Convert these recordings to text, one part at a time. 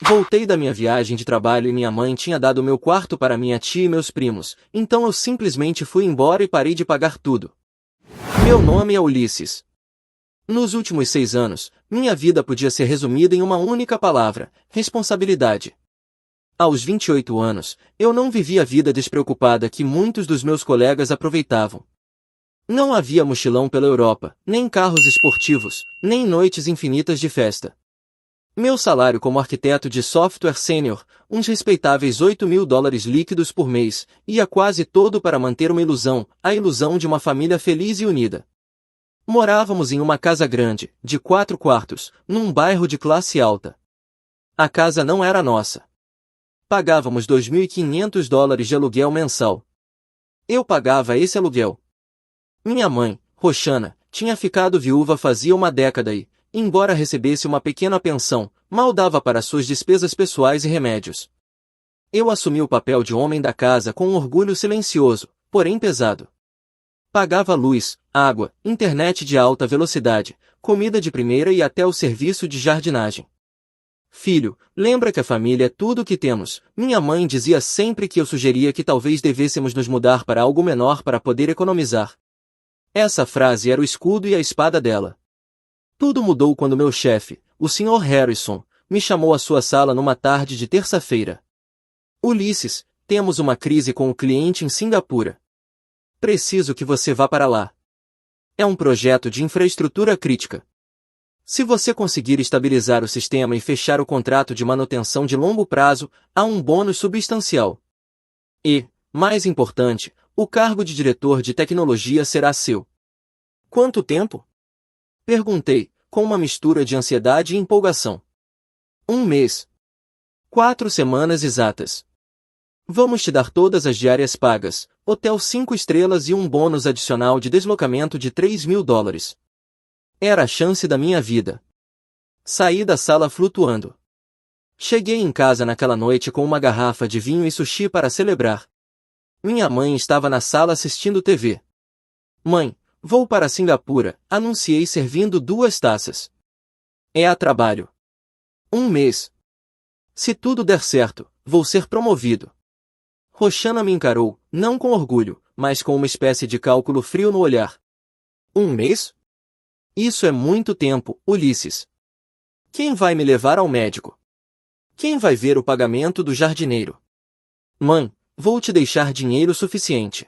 Voltei da minha viagem de trabalho e minha mãe tinha dado meu quarto para minha tia e meus primos, então eu simplesmente fui embora e parei de pagar tudo. Meu nome é Ulisses. Nos últimos 6 anos, minha vida podia ser resumida em uma única palavra: responsabilidade. Aos 28 anos, eu não vivia a vida despreocupada que muitos dos meus colegas aproveitavam. Não havia mochilão pela Europa, nem carros esportivos, nem noites infinitas de festa. Meu salário como arquiteto de software sênior, uns respeitáveis $8.000 líquidos por mês, ia quase todo para manter uma ilusão, a ilusão de uma família feliz e unida. Morávamos em uma casa grande, de 4 quartos, num bairro de classe alta. A casa não era nossa. Pagávamos $2.500 de aluguel mensal. Eu pagava esse aluguel. Minha mãe, Roxana, tinha ficado viúva fazia uma década e, embora recebesse uma pequena pensão, mal dava para suas despesas pessoais e remédios. Eu assumi o papel de homem da casa com um orgulho silencioso, porém pesado. Pagava luz, água, internet de alta velocidade, comida de primeira e até o serviço de jardinagem. Filho, lembra que a família é tudo o que temos. Minha mãe dizia sempre que eu sugeria que talvez devêssemos nos mudar para algo menor para poder economizar. Essa frase era o escudo e a espada dela. Tudo mudou quando meu chefe, o Sr. Harrison, me chamou à sua sala numa tarde de terça-feira. Ulisses, temos uma crise com o cliente em Singapura. Preciso que você vá para lá. É um projeto de infraestrutura crítica. Se você conseguir estabilizar o sistema e fechar o contrato de manutenção de longo prazo, há um bônus substancial. E, mais importante, o cargo de diretor de tecnologia será seu. Quanto tempo? Perguntei, com uma mistura de ansiedade e empolgação. 1 mês. 4 semanas exatas. Vamos te dar todas as diárias pagas, hotel 5 estrelas e um bônus adicional de deslocamento de $3.000. Era a chance da minha vida. Saí da sala flutuando. Cheguei em casa naquela noite com uma garrafa de vinho e sushi para celebrar. Minha mãe estava na sala assistindo TV. Mãe, vou para Singapura, anunciei servindo 2 taças. É a trabalho. 1 mês. Se tudo der certo, vou ser promovido. Roxana me encarou, não com orgulho, mas com uma espécie de cálculo frio no olhar. 1 mês? Isso é muito tempo, Ulisses. Quem vai me levar ao médico? Quem vai ver o pagamento do jardineiro? Mãe, vou te deixar dinheiro suficiente.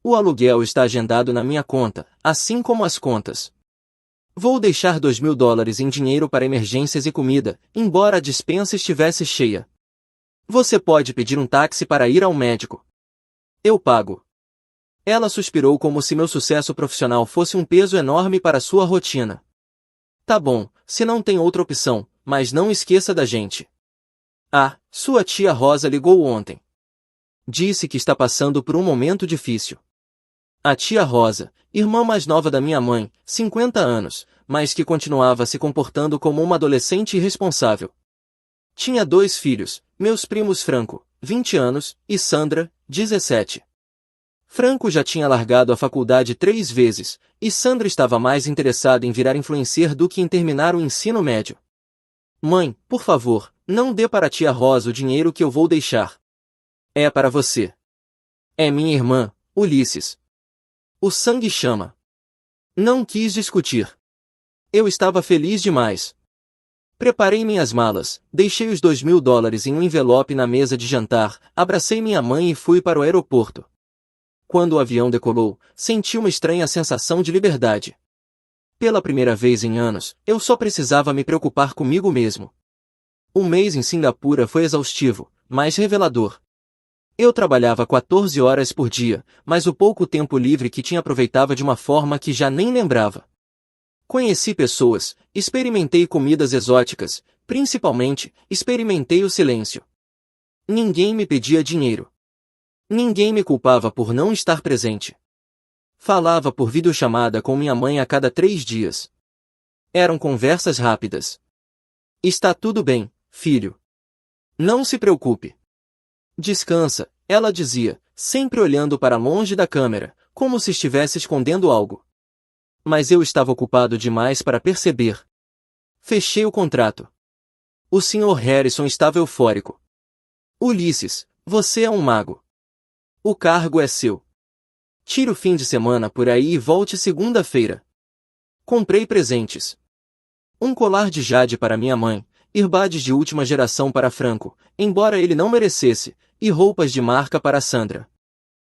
O aluguel está agendado na minha conta, assim como as contas. Vou deixar $2.000 em dinheiro para emergências e comida, embora a despensa estivesse cheia. Você pode pedir um táxi para ir ao médico. Eu pago. Ela suspirou como se meu sucesso profissional fosse um peso enorme para sua rotina. Tá bom, se não tem outra opção, mas não esqueça da gente. Ah, sua tia Rosa ligou ontem. Disse que está passando por um momento difícil. A tia Rosa, irmã mais nova da minha mãe, 50 anos, mas que continuava se comportando como uma adolescente irresponsável. Tinha 2 filhos, meus primos Franco, 20 anos, e Sandra, 17. Franco já tinha largado a faculdade 3 vezes, e Sandra estava mais interessada em virar influencer do que em terminar o ensino médio. Mãe, por favor, não dê para a tia Rosa o dinheiro que eu vou deixar. É para você. É minha irmã, Ulisses. O sangue chama. Não quis discutir. Eu estava feliz demais. Preparei minhas malas, deixei os $2.000 em um envelope na mesa de jantar, abracei minha mãe e fui para o aeroporto. Quando o avião decolou, senti uma estranha sensação de liberdade. Pela primeira vez em anos, eu só precisava me preocupar comigo mesmo. O mês em Singapura foi exaustivo, mas revelador. Eu trabalhava 14 horas por dia, mas o pouco tempo livre que tinha aproveitava de uma forma que já nem lembrava. Conheci pessoas, experimentei comidas exóticas, principalmente, experimentei o silêncio. Ninguém me pedia dinheiro. Ninguém me culpava por não estar presente. Falava por videochamada com minha mãe a cada 3 dias. Eram conversas rápidas. Está tudo bem, filho. Não se preocupe. Descansa, ela dizia, sempre olhando para longe da câmera, como se estivesse escondendo algo. Mas eu estava ocupado demais para perceber. Fechei o contrato. O Sr. Harrison estava eufórico. Ulisses, você é um mago. O cargo é seu. Tire o fim de semana por aí e volte segunda-feira. Comprei presentes. Um colar de jade para minha mãe, earbuds de última geração para Franco, embora ele não merecesse, e roupas de marca para Sandra.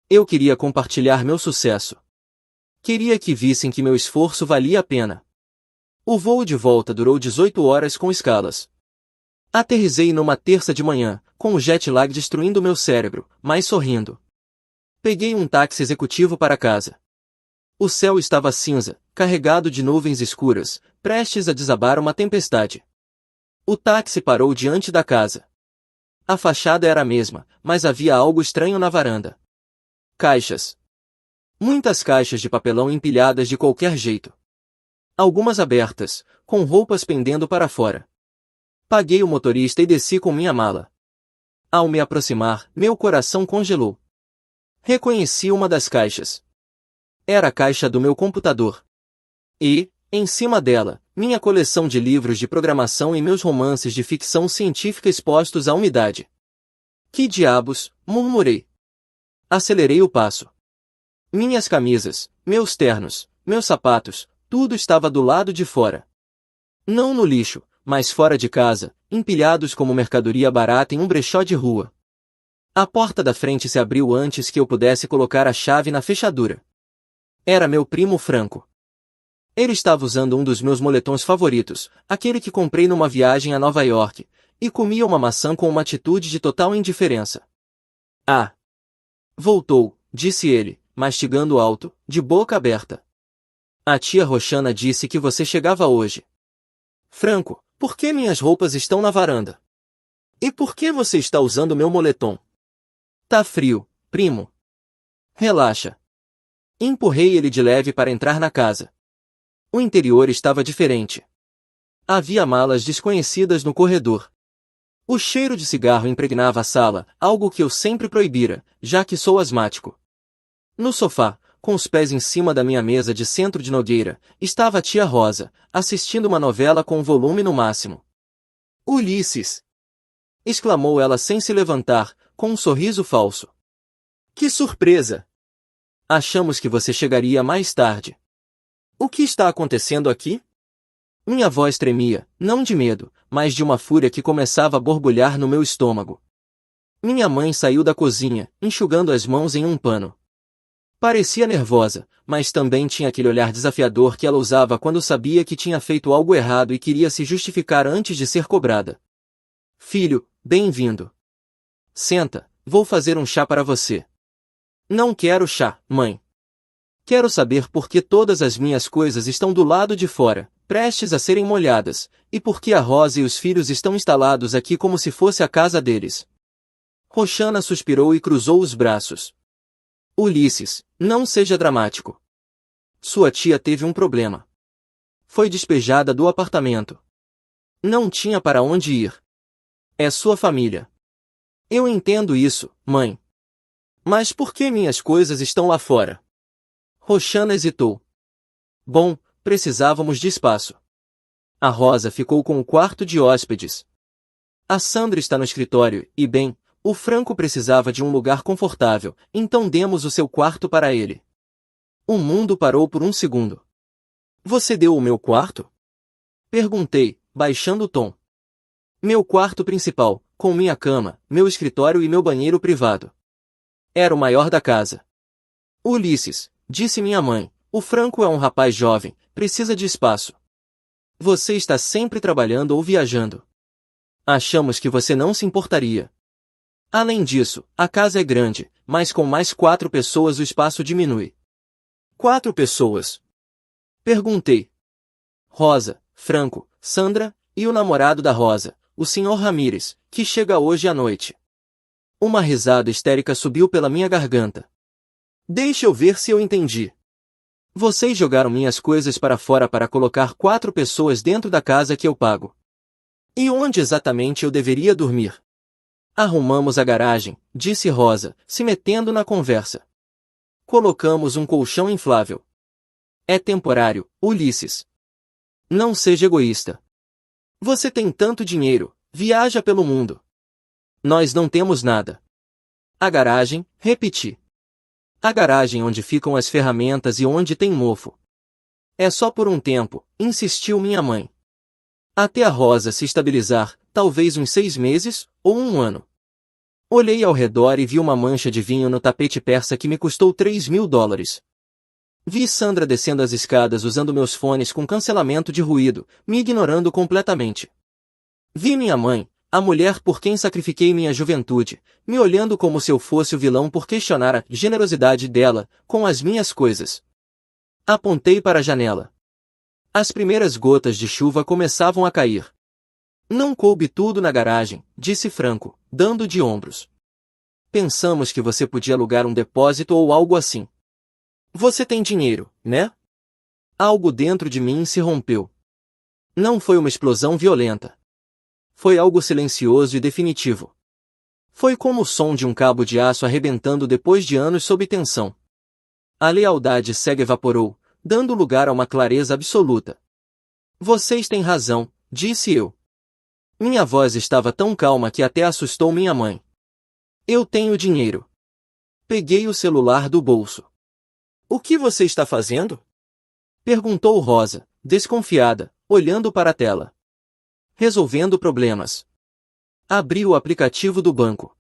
Eu queria compartilhar meu sucesso. Queria que vissem que meu esforço valia a pena. O voo de volta durou 18 horas com escalas. Aterrissei numa terça de manhã, com o jet lag destruindo meu cérebro, mas sorrindo. Peguei um táxi executivo para casa. O céu estava cinza, carregado de nuvens escuras, prestes a desabar uma tempestade. O táxi parou diante da casa. A fachada era a mesma, mas havia algo estranho na varanda. Caixas. Muitas caixas de papelão empilhadas de qualquer jeito. Algumas abertas, com roupas pendendo para fora. Paguei o motorista e desci com minha mala. Ao me aproximar, meu coração congelou. Reconheci uma das caixas. Era a caixa do meu computador. E, em cima dela, minha coleção de livros de programação e meus romances de ficção científica expostos à umidade. Que diabos, murmurei. Acelerei o passo. Minhas camisas, meus ternos, meus sapatos, tudo estava do lado de fora. Não no lixo, mas fora de casa, empilhados como mercadoria barata em um brechó de rua. A porta da frente se abriu antes que eu pudesse colocar a chave na fechadura. Era meu primo Franco. Ele estava usando um dos meus moletons favoritos, aquele que comprei numa viagem a Nova York, e comia uma maçã com uma atitude de total indiferença. Ah! Voltou, disse ele, mastigando alto, de boca aberta. A tia Roxana disse que você chegava hoje. Franco, por que minhas roupas estão na varanda? E por que você está usando meu moletom? Tá frio, primo. Relaxa. Empurrei ele de leve para entrar na casa. O interior estava diferente. Havia malas desconhecidas no corredor. O cheiro de cigarro impregnava a sala, algo que eu sempre proibira, já que sou asmático. No sofá, com os pés em cima da minha mesa de centro de Nogueira, estava a tia Rosa, assistindo uma novela com o volume no máximo. Ulisses! Exclamou ela sem se levantar, com um sorriso falso. Que surpresa! Achamos que você chegaria mais tarde. O que está acontecendo aqui? Minha voz tremia, não de medo, mas de uma fúria que começava a borbulhar no meu estômago. Minha mãe saiu da cozinha, enxugando as mãos em um pano. Parecia nervosa, mas também tinha aquele olhar desafiador que ela usava quando sabia que tinha feito algo errado e queria se justificar antes de ser cobrada. Filho, bem-vindo. Senta, vou fazer um chá para você. Não quero chá, mãe. Quero saber por que todas as minhas coisas estão do lado de fora, prestes a serem molhadas, e por que a Rosa e os filhos estão instalados aqui como se fosse a casa deles. Roxana suspirou e cruzou os braços. Ulisses, não seja dramático. Sua tia teve um problema. Foi despejada do apartamento. Não tinha para onde ir. É sua família. Eu entendo isso, mãe. Mas por que minhas coisas estão lá fora? Roxana hesitou. Bom, precisávamos de espaço. A Rosa ficou com o quarto de hóspedes. A Sandra está no escritório, e bem, o Franco precisava de um lugar confortável, então demos o seu quarto para ele. O mundo parou por um segundo. Você deu o meu quarto? Perguntei, baixando o tom. Meu quarto principal, com minha cama, meu escritório e meu banheiro privado. Era o maior da casa. Ulisses, disse minha mãe, o Franco é um rapaz jovem, precisa de espaço. Você está sempre trabalhando ou viajando. Achamos que você não se importaria. Além disso, a casa é grande, mas com mais 4 pessoas o espaço diminui. 4 pessoas? Perguntei. Rosa, Franco, Sandra, e o namorado da Rosa, o Sr. Ramírez, que chega hoje à noite. Uma risada histérica subiu pela minha garganta. Deixa eu ver se eu entendi. Vocês jogaram minhas coisas para fora para colocar 4 pessoas dentro da casa que eu pago. E onde exatamente eu deveria dormir? Arrumamos a garagem, disse Rosa, se metendo na conversa. Colocamos um colchão inflável. É temporário, Ulisses. Não seja egoísta. Você tem tanto dinheiro, Viaja pelo mundo. Nós não temos nada. A garagem, repeti. A garagem onde ficam as ferramentas e onde tem mofo. É só por um tempo, insistiu minha mãe. Até a Rosa se estabilizar, talvez uns 6 meses, ou um ano. Olhei ao redor e vi uma mancha de vinho no tapete persa que me custou $3.000. Vi Sandra descendo as escadas usando meus fones com cancelamento de ruído, me ignorando completamente. Vi minha mãe, a mulher por quem sacrifiquei minha juventude, me olhando como se eu fosse o vilão por questionar a generosidade dela com as minhas coisas. Apontei para a janela. As primeiras gotas de chuva começavam a cair. Não coube tudo na garagem, disse Franco, dando de ombros. Pensamos que você podia alugar um depósito ou algo assim. Você tem dinheiro, né? Algo dentro de mim se rompeu. Não foi uma explosão violenta. Foi algo silencioso e definitivo. Foi como o som de um cabo de aço arrebentando depois de anos sob tensão. A lealdade cega evaporou, dando lugar a uma clareza absoluta. Vocês têm razão, disse eu. Minha voz estava tão calma que até assustou minha mãe. Eu tenho dinheiro. Peguei o celular do bolso. O que você está fazendo? Perguntou Rosa, desconfiada, olhando para a tela. Resolvendo problemas. Abri o aplicativo do banco.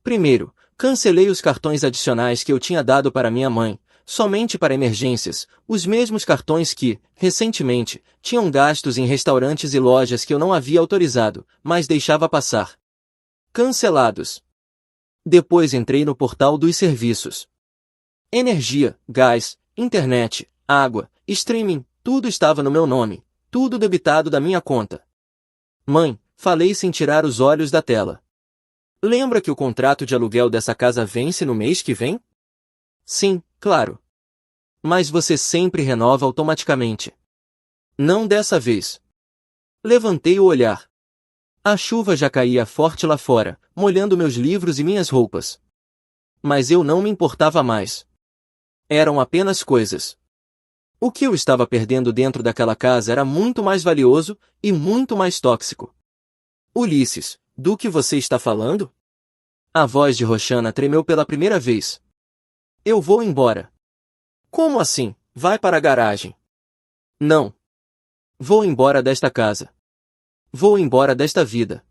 Primeiro, cancelei os cartões adicionais que eu tinha dado para minha mãe, somente para emergências, os mesmos cartões que, recentemente, tinham gastos em restaurantes e lojas que eu não havia autorizado, mas deixava passar. Cancelados. Depois entrei no portal dos serviços. Energia, gás, internet, água, streaming, tudo estava no meu nome, tudo debitado da minha conta. Mãe, falei sem tirar os olhos da tela. Lembra que o contrato de aluguel dessa casa vence no mês que vem? Sim, claro. Mas você sempre renova automaticamente. Não dessa vez. Levantei o olhar. A chuva já caía forte lá fora, molhando meus livros e minhas roupas. Mas eu não me importava mais. Eram apenas coisas. O que eu estava perdendo dentro daquela casa era muito mais valioso e muito mais tóxico. Ulisses, do que você está falando? A voz de Roxana tremeu pela primeira vez. Eu vou embora. Como assim? Vai para a garagem. Não. Vou embora desta casa. Vou embora desta vida.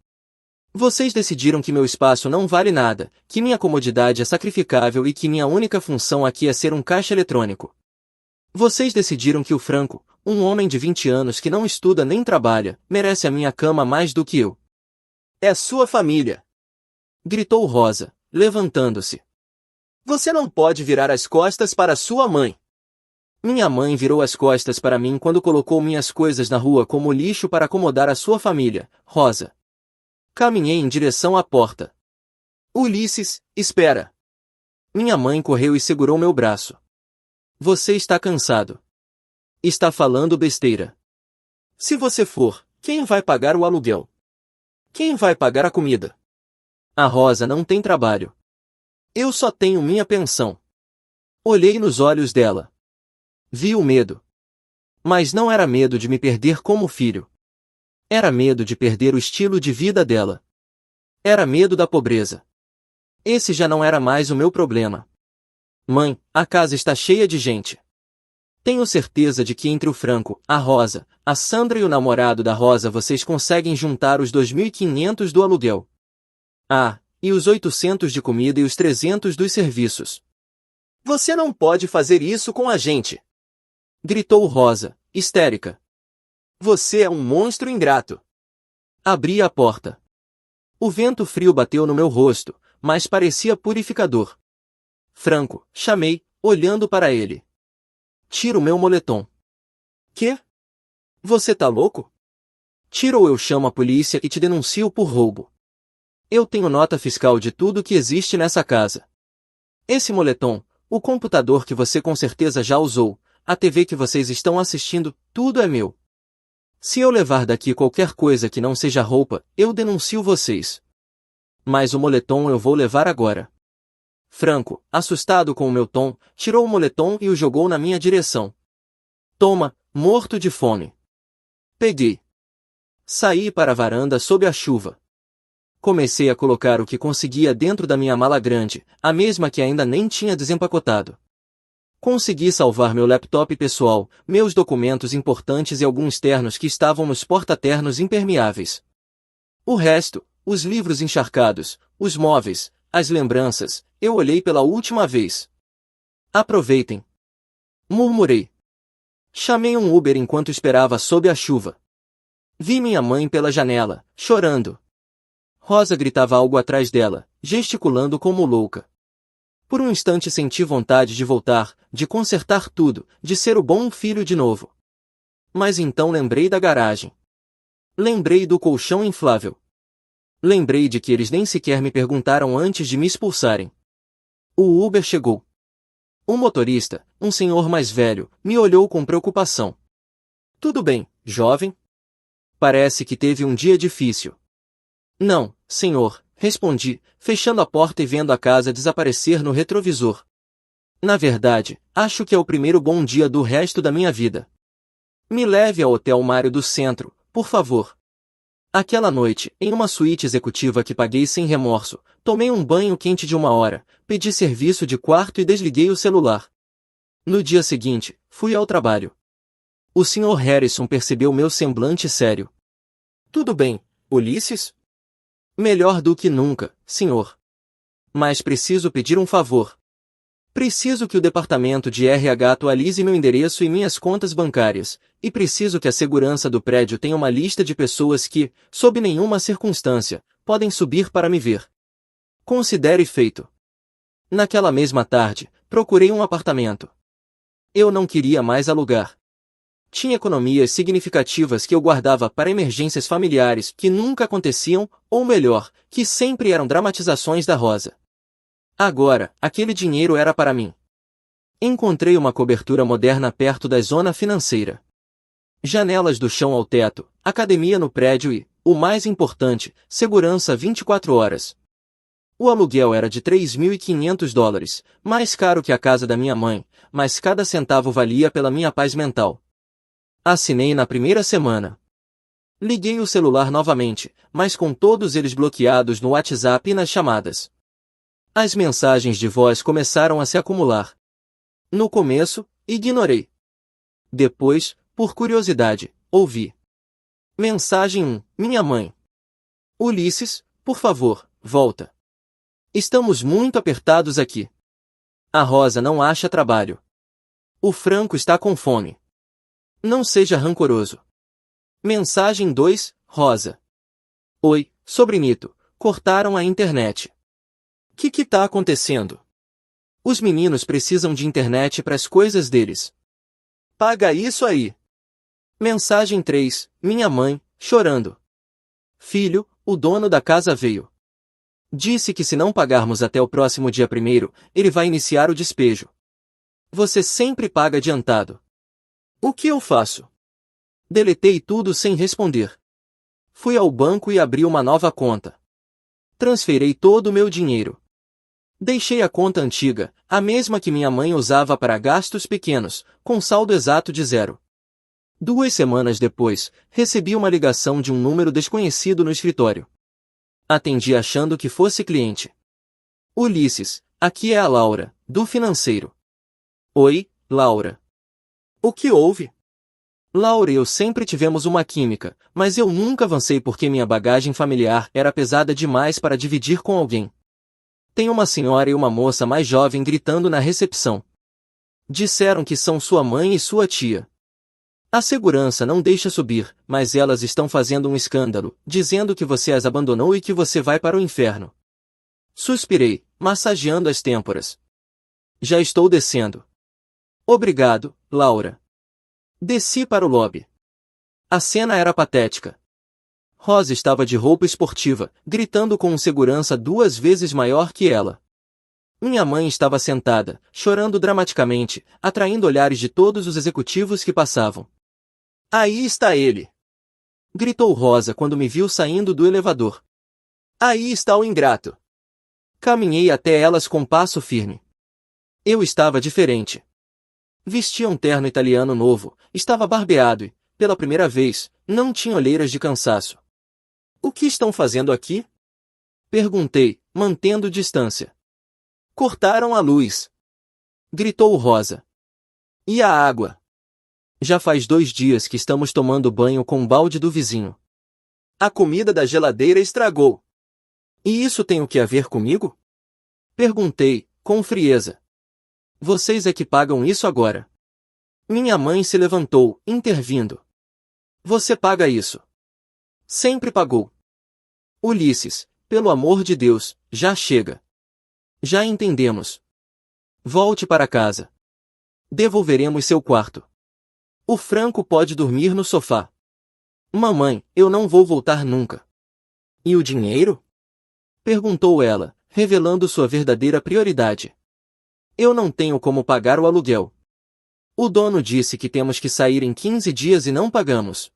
Vocês decidiram que meu espaço não vale nada, que minha comodidade é sacrificável e que minha única função aqui é ser um caixa eletrônico. Vocês decidiram que o Franco, um homem de 20 anos que não estuda nem trabalha, merece a minha cama mais do que eu. É sua família. Gritou Rosa, levantando-se. Você não pode virar as costas para sua mãe. Minha mãe virou as costas para mim quando colocou minhas coisas na rua como lixo para acomodar a sua família, Rosa. Caminhei em direção à porta. Ulisses, espera. Minha mãe correu e segurou meu braço. Você está cansado. Está falando besteira. Se você for, quem vai pagar o aluguel? Quem vai pagar a comida? A Rosa não tem trabalho. Eu só tenho minha pensão. Olhei nos olhos dela. Vi o medo. Mas não era medo de me perder como filho. Era medo de perder o estilo de vida dela. Era medo da pobreza. Esse já não era mais o meu problema. Mãe, a casa está cheia de gente. Tenho certeza de que entre o Franco, a Rosa, a Sandra e o namorado da Rosa vocês conseguem juntar os 2.500 do aluguel. Ah, e os 800 de comida e os 300 dos serviços. Você não pode fazer isso com a gente! Gritou Rosa, histérica. Você é um monstro ingrato. Abri a porta. O vento frio bateu no meu rosto, mas parecia purificador. Franco, chamei, olhando para ele. Tira o meu moletom. Quê? Você tá louco? Tira ou eu chamo a polícia e te denuncio por roubo. Eu tenho nota fiscal de tudo que existe nessa casa. Esse moletom, o computador que você com certeza já usou, a TV que vocês estão assistindo, tudo é meu. Se eu levar daqui qualquer coisa que não seja roupa, eu denuncio vocês. Mas o moletom eu vou levar agora. Franco, assustado com o meu tom, tirou o moletom e o jogou na minha direção. Toma, morto de fome. Peguei. Saí para a varanda sob a chuva. Comecei a colocar o que conseguia dentro da minha mala grande, a mesma que ainda nem tinha desempacotado. Consegui salvar meu laptop pessoal, meus documentos importantes e alguns ternos que estavam nos porta-ternos impermeáveis. O resto, os livros encharcados, os móveis, as lembranças, eu olhei pela última vez. Aproveitem. Murmurei. Chamei um Uber enquanto esperava sob a chuva. Vi minha mãe pela janela, chorando. Rosa gritava algo atrás dela, gesticulando como louca. Por um instante senti vontade de voltar, de consertar tudo, de ser o bom filho de novo. Mas então lembrei da garagem. Lembrei do colchão inflável. Lembrei de que eles nem sequer me perguntaram antes de me expulsarem. O Uber chegou. O motorista, um senhor mais velho, me olhou com preocupação. Tudo bem, jovem? Parece que teve um dia difícil. Não, senhor, respondi, fechando a porta e vendo a casa desaparecer no retrovisor. Na verdade, acho que é o primeiro bom dia do resto da minha vida. Me leve ao Hotel Mário do Centro, por favor. Aquela noite, em uma suíte executiva que paguei sem remorso, tomei um banho quente de 1 hora, pedi serviço de quarto e desliguei o celular. No dia seguinte, fui ao trabalho. O Sr. Harrison percebeu meu semblante sério. Tudo bem, Ulisses? Melhor do que nunca, senhor. Mas preciso pedir um favor. Preciso que o departamento de RH atualize meu endereço e minhas contas bancárias, e preciso que a segurança do prédio tenha uma lista de pessoas que, sob nenhuma circunstância, podem subir para me ver. Considere feito. Naquela mesma tarde, procurei um apartamento. Eu não queria mais alugar. Tinha economias significativas que eu guardava para emergências familiares que nunca aconteciam, ou melhor, que sempre eram dramatizações da Rosa. Agora, aquele dinheiro era para mim. Encontrei uma cobertura moderna perto da zona financeira. Janelas do chão ao teto, academia no prédio e, o mais importante, segurança 24 horas. O aluguel era de $3.500, mais caro que a casa da minha mãe, mas cada centavo valia pela minha paz mental. Assinei na primeira semana. Liguei o celular novamente, mas com todos eles bloqueados no WhatsApp e nas chamadas. As mensagens de voz começaram a se acumular. No começo, ignorei. Depois, por curiosidade, ouvi. Mensagem 1, minha mãe. Ulisses, por favor, volta. Estamos muito apertados aqui. A Rosa não acha trabalho. O Franco está com fome. Não seja rancoroso. Mensagem 2, Rosa. Oi, sobrinito, cortaram a internet. Que tá acontecendo? Os meninos precisam de internet para as coisas deles. Paga isso aí. Mensagem 3, minha mãe, chorando. Filho, o dono da casa veio. Disse que se não pagarmos até o próximo dia 1º, ele vai iniciar o despejo. Você sempre paga adiantado. O que eu faço? Deletei tudo sem responder. Fui ao banco e abri uma nova conta. Transferei todo o meu dinheiro. Deixei a conta antiga, a mesma que minha mãe usava para gastos pequenos, com saldo exato de 0. 2 semanas depois, recebi uma ligação de um número desconhecido no escritório. Atendi achando que fosse cliente. Ulisses, aqui é a Laura, do financeiro. Oi, Laura. O que houve? Laura e eu sempre tivemos uma química, mas eu nunca avancei porque minha bagagem familiar era pesada demais para dividir com alguém. Tem uma senhora e uma moça mais jovem gritando na recepção. Disseram que são sua mãe e sua tia. A segurança não deixa subir, mas elas estão fazendo um escândalo, dizendo que você as abandonou e que você vai para o inferno. Suspirei, massageando as têmporas. Já estou descendo. Obrigado, Laura. Desci para o lobby. A cena era patética. Rosa estava de roupa esportiva, gritando com um segurança 2 vezes maior que ela. Minha mãe estava sentada, chorando dramaticamente, atraindo olhares de todos os executivos que passavam. Aí está ele! Gritou Rosa quando me viu saindo do elevador. Aí está o ingrato! Caminhei até elas com passo firme. Eu estava diferente. Vestia um terno italiano novo, estava barbeado e, pela primeira vez, não tinha olheiras de cansaço. O que estão fazendo aqui? Perguntei, mantendo distância. Cortaram a luz. Gritou Rosa. E a água? Já faz 2 dias que estamos tomando banho com o balde do vizinho. A comida da geladeira estragou. E isso tem o que a ver comigo? Perguntei, com frieza. Vocês é que pagam isso agora. Minha mãe se levantou, intervindo. Você paga isso. Sempre pagou. Ulisses, pelo amor de Deus, já chega. Já entendemos. Volte para casa. Devolveremos seu quarto. O Franco pode dormir no sofá. Mamãe, eu não vou voltar nunca. E o dinheiro? Perguntou ela, revelando sua verdadeira prioridade. Eu não tenho como pagar o aluguel. O dono disse que temos que sair em 15 dias e não pagamos.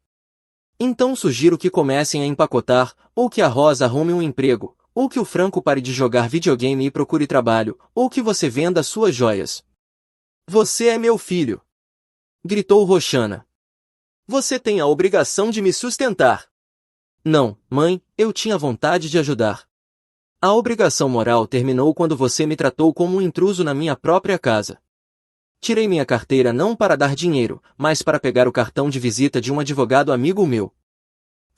Então sugiro que comecem a empacotar, ou que a Rosa arrume um emprego, ou que o Franco pare de jogar videogame e procure trabalho, ou que você venda suas joias. Você é meu filho! Gritou Roxana. Você tem a obrigação de me sustentar. Não, mãe, eu tinha vontade de ajudar. A obrigação moral terminou quando você me tratou como um intruso na minha própria casa. Tirei minha carteira não para dar dinheiro, mas para pegar o cartão de visita de um advogado amigo meu.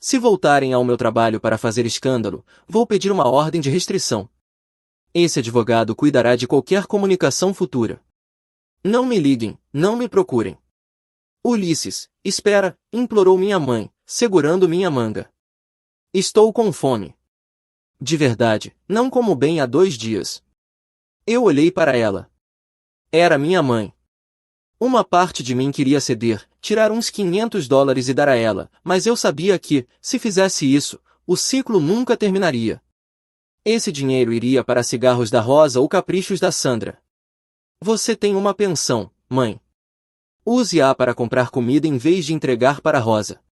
Se voltarem ao meu trabalho para fazer escândalo, vou pedir uma ordem de restrição. Esse advogado cuidará de qualquer comunicação futura. Não me liguem, não me procurem. Ulisses, espera, implorou minha mãe, segurando minha manga. Estou com fome. De verdade, não como bem há 2 dias. Eu olhei para ela. Era minha mãe. Uma parte de mim queria ceder, tirar uns $500 e dar a ela, mas eu sabia que, se fizesse isso, o ciclo nunca terminaria. Esse dinheiro iria para cigarros da Rosa ou caprichos da Sandra. Você tem uma pensão, mãe. Use-a para comprar comida em vez de entregar para a Rosa.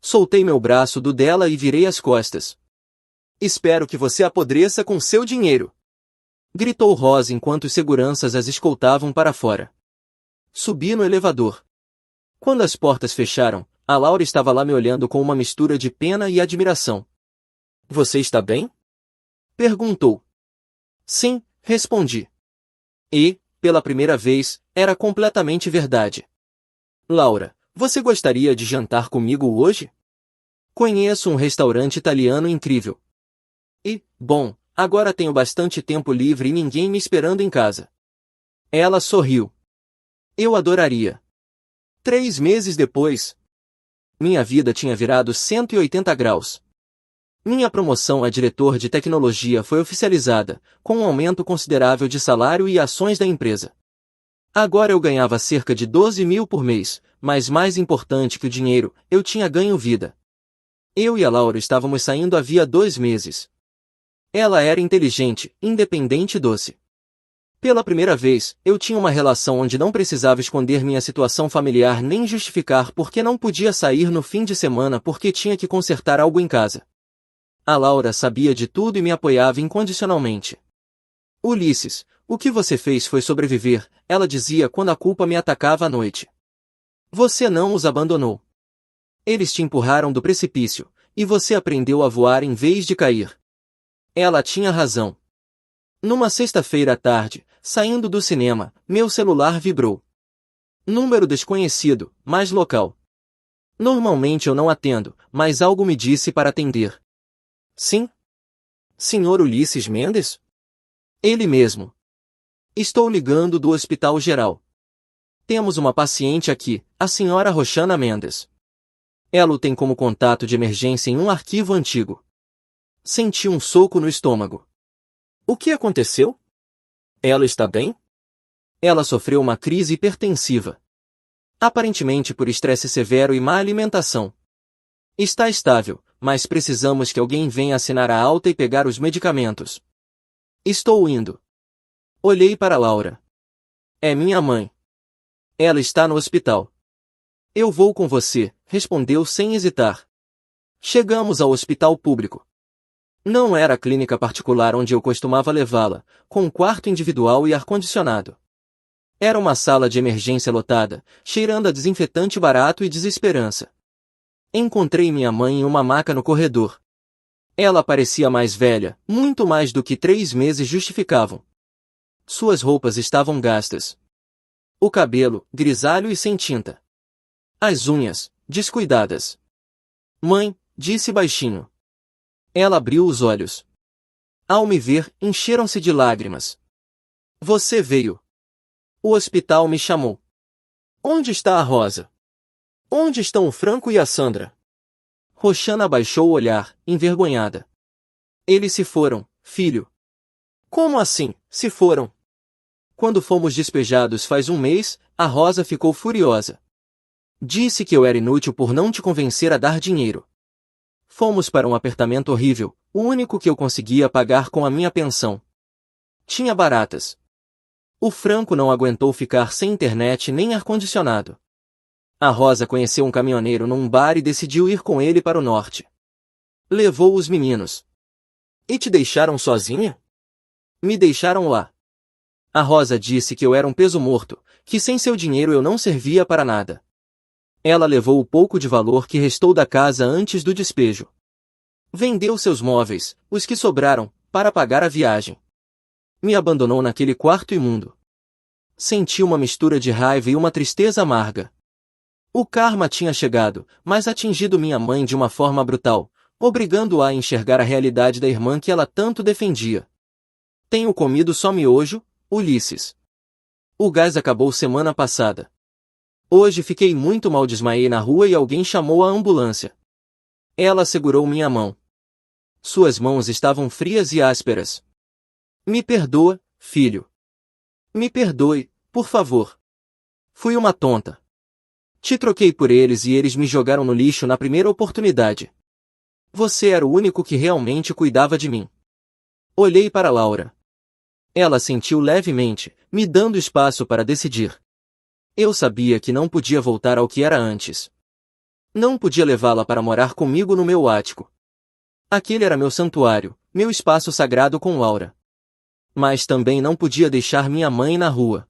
Soltei meu braço do dela e virei as costas. Espero que você apodreça com seu dinheiro! Gritou Rosa enquanto os seguranças as escoltavam para fora. Subi no elevador. Quando as portas fecharam, a Laura estava lá me olhando com uma mistura de pena e admiração. Você está bem? Perguntou. Sim, respondi. E, pela primeira vez, era completamente verdade. Laura, você gostaria de jantar comigo hoje? Conheço um restaurante italiano incrível. E, bom, agora tenho bastante tempo livre e ninguém me esperando em casa. Ela sorriu. Eu adoraria. 3 meses depois, minha vida tinha virado 180 graus. Minha promoção a diretor de tecnologia foi oficializada, com um aumento considerável de salário e ações da empresa. Agora eu ganhava cerca de 12 mil por mês, mas mais importante que o dinheiro, eu tinha ganho vida. Eu e a Laura estávamos saindo havia 2 meses. Ela era inteligente, independente e doce. Pela primeira vez, eu tinha uma relação onde não precisava esconder minha situação familiar nem justificar por que não podia sair no fim de semana porque tinha que consertar algo em casa. A Laura sabia de tudo e me apoiava incondicionalmente. Ulisses, o que você fez foi sobreviver, ela dizia quando a culpa me atacava à noite. Você não os abandonou. Eles te empurraram do precipício, e você aprendeu a voar em vez de cair. Ela tinha razão. Numa sexta-feira à tarde, saindo do cinema, meu celular vibrou. Número desconhecido, mas local. Normalmente eu não atendo, mas algo me disse para atender. Sim? Senhor Ulisses Mendes? Ele mesmo. Estou ligando do Hospital Geral. Temos uma paciente aqui, a senhora Roxana Mendes. Ela o tem como contato de emergência em um arquivo antigo. Senti um soco no estômago. O que aconteceu? Ela está bem? Ela sofreu uma crise hipertensiva. Aparentemente por estresse severo e má alimentação. Está estável, mas precisamos que alguém venha assinar a alta e pegar os medicamentos. Estou indo. Olhei para Laura. É minha mãe. Ela está no hospital. Eu vou com você, respondeu sem hesitar. Chegamos ao hospital público. Não era a clínica particular onde eu costumava levá-la, com um quarto individual e ar-condicionado. Era uma sala de emergência lotada, cheirando a desinfetante barato e desesperança. Encontrei minha mãe em uma maca no corredor. Ela parecia mais velha, muito mais do que 3 meses justificavam. Suas roupas estavam gastas. O cabelo, grisalho e sem tinta. As unhas, descuidadas. Mãe, disse baixinho. Ela abriu os olhos. Ao me ver, encheram-se de lágrimas. Você veio. O hospital me chamou. Onde está a Rosa? Onde estão o Franco e a Sandra? Roxana abaixou o olhar, envergonhada. Eles se foram, filho. Como assim, se foram? Quando fomos despejados faz 1 mês, a Rosa ficou furiosa. Disse que eu era inútil por não te convencer a dar dinheiro. Fomos para um apartamento horrível, o único que eu conseguia pagar com a minha pensão. Tinha baratas. O Franco não aguentou ficar sem internet nem ar-condicionado. A Rosa conheceu um caminhoneiro num bar e decidiu ir com ele para o norte. Levou os meninos. E te deixaram sozinha? Me deixaram lá. A Rosa disse que eu era um peso morto, que sem seu dinheiro eu não servia para nada. Ela levou o pouco de valor que restou da casa antes do despejo. Vendeu seus móveis, os que sobraram, para pagar a viagem. Me abandonou naquele quarto imundo. Senti uma mistura de raiva e uma tristeza amarga. O karma tinha chegado, mas atingido minha mãe de uma forma brutal, obrigando-a a enxergar a realidade da irmã que ela tanto defendia. Tenho comido só miojo, Ulisses. O gás acabou semana passada. Hoje fiquei muito mal, desmaiei na rua e alguém chamou a ambulância. Ela segurou minha mão. Suas mãos estavam frias e ásperas. Me perdoa, filho. Me perdoe, por favor. Fui uma tonta. Te troquei por eles e eles me jogaram no lixo na primeira oportunidade. Você era o único que realmente cuidava de mim. Olhei para Laura. Ela sentiu levemente, me dando espaço para decidir. Eu sabia que não podia voltar ao que era antes. Não podia levá-la para morar comigo no meu ático. Aquele era meu santuário, meu espaço sagrado com Laura. Mas também não podia deixar minha mãe na rua.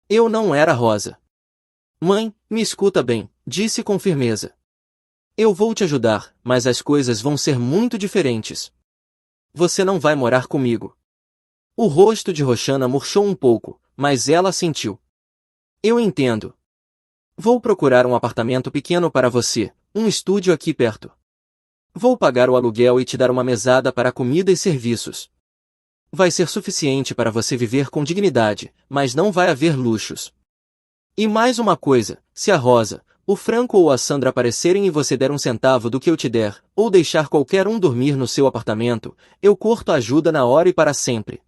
Eu não era Rosa. Mãe, me escuta bem, disse com firmeza. Eu vou te ajudar, mas as coisas vão ser muito diferentes. Você não vai morar comigo. O rosto de Roxana murchou um pouco, mas ela assentiu. Eu entendo. Vou procurar um apartamento pequeno para você, um estúdio aqui perto. Vou pagar o aluguel e te dar uma mesada para comida e serviços. Vai ser suficiente para você viver com dignidade, mas não vai haver luxos. E mais uma coisa, se a Rosa, o Franco ou a Sandra aparecerem e você der 1 centavo do que eu te der, ou deixar qualquer um dormir no seu apartamento, eu corto a ajuda na hora e para sempre.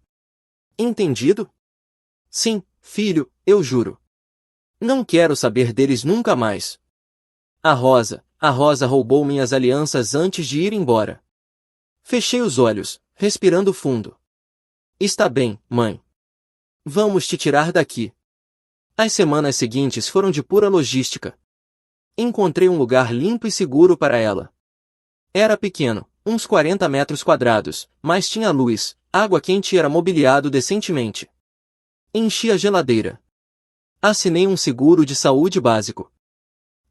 Entendido? Sim, filho, eu juro. Não quero saber deles nunca mais. A Rosa roubou minhas alianças antes de ir embora. Fechei os olhos, respirando fundo. Está bem, mãe. Vamos te tirar daqui. As semanas seguintes foram de pura logística. Encontrei um lugar limpo e seguro para ela. Era pequeno, uns 40 metros quadrados, mas tinha luz, água quente e era mobiliado decentemente. Enchi a geladeira. Assinei um seguro de saúde básico.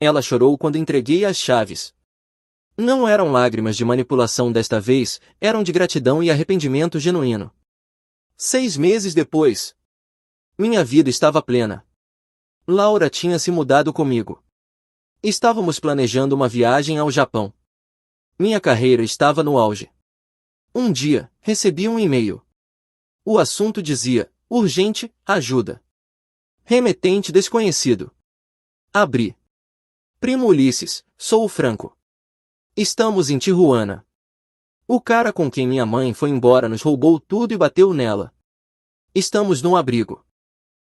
Ela chorou quando entreguei as chaves. Não eram lágrimas de manipulação desta vez, eram de gratidão e arrependimento genuíno. 6 meses depois, minha vida estava plena. Laura tinha se mudado comigo. Estávamos planejando uma viagem ao Japão. Minha carreira estava no auge. Um dia, recebi um e-mail. O assunto dizia, urgente, ajuda. Remetente desconhecido. Abri. Primo Ulisses, sou o Franco. Estamos em Tijuana. O cara com quem minha mãe foi embora nos roubou tudo e bateu nela. Estamos num abrigo.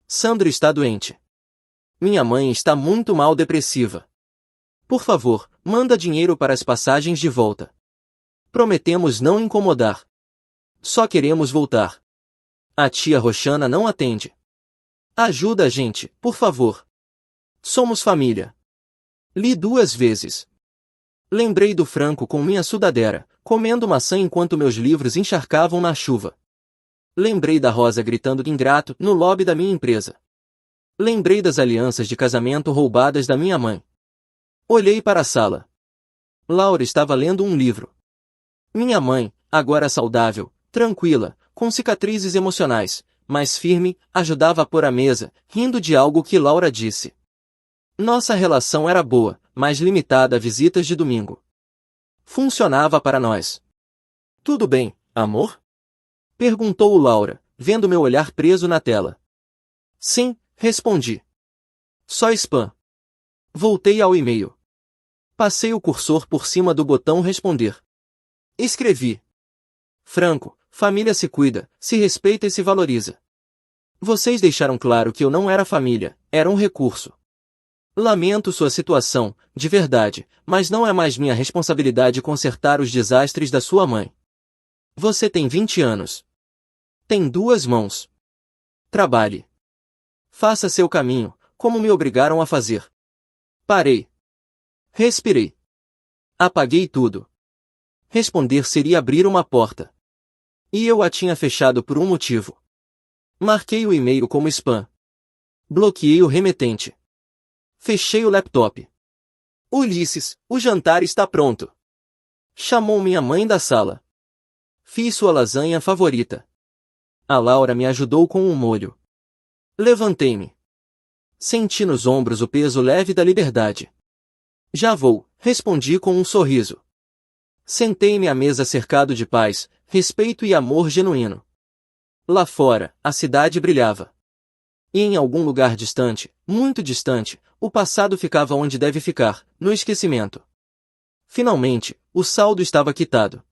Sandro está doente. Minha mãe está muito mal, depressiva. Por favor, manda dinheiro para as passagens de volta. Prometemos não incomodar. Só queremos voltar. A tia Roxana não atende. Ajuda a gente, por favor. Somos família. Li 2 vezes. Lembrei do Franco com minha sudadeira, comendo maçã enquanto meus livros encharcavam na chuva. Lembrei da Rosa gritando de ingrato no lobby da minha empresa. Lembrei das alianças de casamento roubadas da minha mãe. Olhei para a sala. Laura estava lendo um livro. Minha mãe, agora saudável, tranquila, com cicatrizes emocionais, mas firme, ajudava a pôr a mesa, rindo de algo que Laura disse. Nossa relação era boa, mas limitada a visitas de domingo. Funcionava para nós. Tudo bem, amor? Perguntou Laura, vendo meu olhar preso na tela. Sim, respondi. Só spam. Voltei ao e-mail. Passei o cursor por cima do botão responder. Escrevi. Franco, família se cuida, se respeita e se valoriza. Vocês deixaram claro que eu não era família, era um recurso. Lamento sua situação, de verdade, mas não é mais minha responsabilidade consertar os desastres da sua mãe. Você tem 20 anos. Tem 2 mãos. Trabalhe. Faça seu caminho, como me obrigaram a fazer. Parei. Respirei. Apaguei tudo. Responder seria abrir uma porta. E eu a tinha fechado por um motivo. Marquei o e-mail como spam. Bloqueei o remetente. Fechei o laptop. Ulisses, o jantar está pronto. Chamou minha mãe da sala. Fiz sua lasanha favorita. A Laura me ajudou com um molho. Levantei-me. Senti nos ombros o peso leve da liberdade. Já vou, respondi com um sorriso. Sentei-me à mesa cercado de paz, respeito e amor genuíno. Lá fora, a cidade brilhava. E em algum lugar distante, muito distante, o passado ficava onde deve ficar, no esquecimento. Finalmente, o saldo estava quitado.